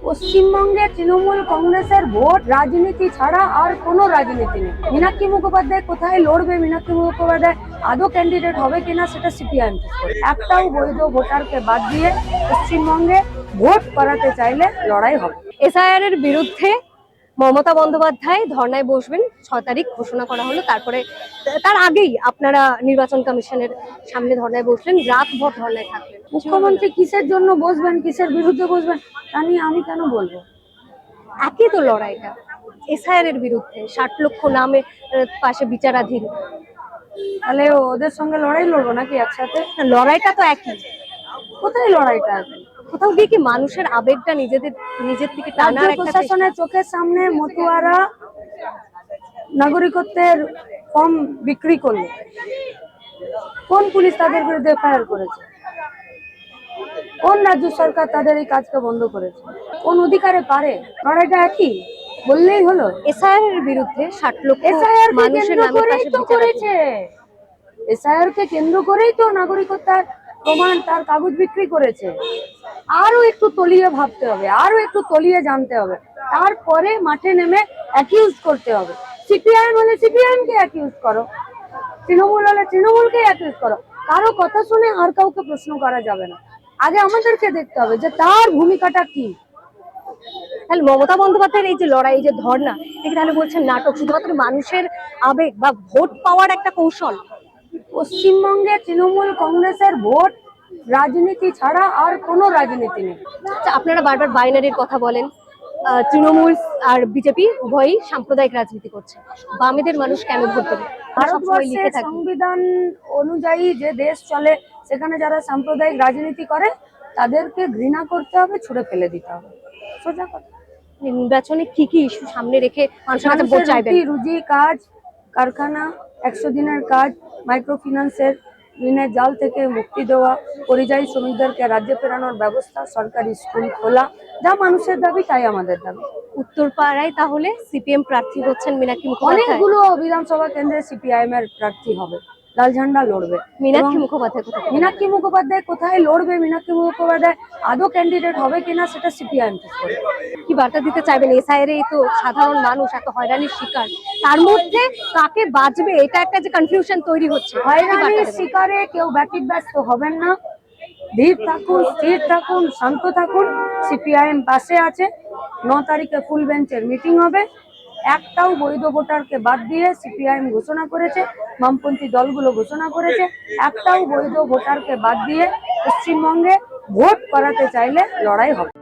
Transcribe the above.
পশ্চিমবঙ্গে তৃণমূল কংগ্রেসের ভোট রাজনীতি ছাড়া আর কোনো রাজনীতি নেই। মীনাক্ষী মুখোপাধ্যায় কোথায় লড়বে, মীনাক্ষী মুখোপাধ্যায় আদৌ ক্যান্ডিডেট হবে কিনা সেটা সিপিআইএম ঠিক করবে। একটাও বৈধ ভোটারকে বাদ দিয়ে পশ্চিমবঙ্গে ভোট করাতে চাইলে লড়াই হবে। এসআইআর এর বিরুদ্ধে মমতা বন্দ্যোপাধ্যায় ধর্নায় বসবেন, 6 তারিখ ঘোষণা করা হলো। তারপরে তার আগেই আপনারা নির্বাচন কমিশনের সামনে ধর্নায় বসলেন, রাতভর ধর্নায় থাকলেন। মুখ্যমন্ত্রী কিসের জন্য বসবেন, কিসের বিরুদ্ধে বসবেন তা নিয়ে আমি কেন বলবো? একই তো লড়াইটা, এসআইআর এর বিরুদ্ধে 60 লক্ষ নামে পাশে বিচারাধীন। তাহলে ওদের সঙ্গে লড়াই লড়বো নাকি একসাথে? লড়াইটা তো একই। কোথায় লড়াইটা আছে? কোথাও গিয়ে কি মানুষের আবেগটা নিজের থেকে টানার একটা প্রশাসনের চোখের সামনে মতুয়ারা নাগরিকত্বের ফর্ম বিক্রি করলো, কোন পুলিশ তাদের বিরুদ্ধে এফআইআর করেছে? কোন রাজ্য সরকার তাদের এই কাজকে বন্ধ করেছে? কোন অধিকারে পারে? লড়াইটা একই বললেই হলো। এসআইআর এর বিরুদ্ধে 60 লক্ষ এসআইআর মানুষের নামে পাশে করেছে, এসআইআর কে কেন্দ্র করেই তো নাগরিকত্বের প্রমাণ তার কাগজ বিক্রি করেছে। আরো একটু তলিয়ে ভাবতে হবে, আরো একটু তলিয়ে জানতে হবে, তারপরে মাঠে নেমে অ্যাকিউজ করতে হবে। সিপিআইএম হলে সিপিআইএম কে অ্যাকিউজ করো, তৃণমূল হলে তৃণমূলকে অ্যাকিউজ করো। কারো কথা শুনে আর কাউকে প্রশ্ন করা যাবে না। আগে আমাদেরকে দেখতে হবে যে তার ভূমিকাটা কি। তাহলে মমতা বন্দ্যোপাধ্যায়ের এই যে লড়াই, এই যে ধর্না, একে তাহলে বলছেন নাটক, শুধুমাত্র মানুষের আবেগ বা ভোট পাওয়ার একটা কৌশল? পশ্চিমবঙ্গে তৃণমূল কংগ্রেসের ভোট রাজনীতি ছাড়া আর কোনো রাজনীতি নেই। আচ্ছা, আপনারা বারবার বাইনারির কথা বলেন, তৃণমূল আর বিজেপি উভয়ই সাম্প্রদায়িক রাজনীতি করছে, বামেদের মানুষ কেন ভোট দেবে? ভারতবর্ষের সংবিধান অনুযায়ী যে দেশ চলে, সেখানে যারা সাম্প্রদায়িক রাজনীতি করে তাদেরকে ঘৃণা করতে হবে, ছুড়ে ফেলে দিতে হবে, সোজা কথা। নির্বাচনে কি কি ইস্যু সামনে রেখে মানুষের কাছে ভোট চাইবেন? রুজি কাজ, কারখানা, 100 দিনের কাজ, মাইক্রো ফিন্যান্সের ঋণের জাল থেকে মুক্তি দেওয়া, পরিযায়ী শ্রমিকদেরকে রাজ্যে ফেরানোর ব্যবস্থা, সরকারি স্কুল খোলা, যা মানুষের দাবি তাই আমাদের দাবি। উত্তরপাড়ায় তাহলে সিপিএম প্রার্থী হচ্ছেন মীনাক্ষী মুখোপাধ্যায়? অনেকগুলো বিধানসভা কেন্দ্রে সিপিআইএম এর প্রার্থী হবে, লাল ঝান্ডা লড়বে। মীনাক্ষী মুখোপাধ্যায় কোথায় লড়বে, মীনাক্ষী মুখোপাধ্যায় আদৌ ক্যান্ডিডেট হবে কিনা সেটা সিপিআইএম ঠিক করবে। কি বার্তা দিতে চাইবেন? এসআইআর এই তো সাধারণ মানুষ এত হয়রানির শিকার, তার মধ্যে কাকে বাঁচবে এটা একটা যে কনফিউশন তৈরি হচ্ছে। হয়রানির শিকারে কেউ ব্যতিব্যস্ত হবেন না, ধীর থাকুন, স্থির থাকুন, শান্ত থাকুন। সিপিআইএম পাশে আছে। 9 তারিখে ফুল বেঞ্চের মিটিং হবে। একটাও বৈধ ভোটারকে বাদ দিয়ে সিপিআইএম ঘোষণা করেছে, বামপন্থী দলগুলো ঘোষণা করেছে, একটাও বৈধ ভোটারকে বাদ দিয়ে পশ্চিমবঙ্গে ভোট করাতে চাইলে লড়াই হবে।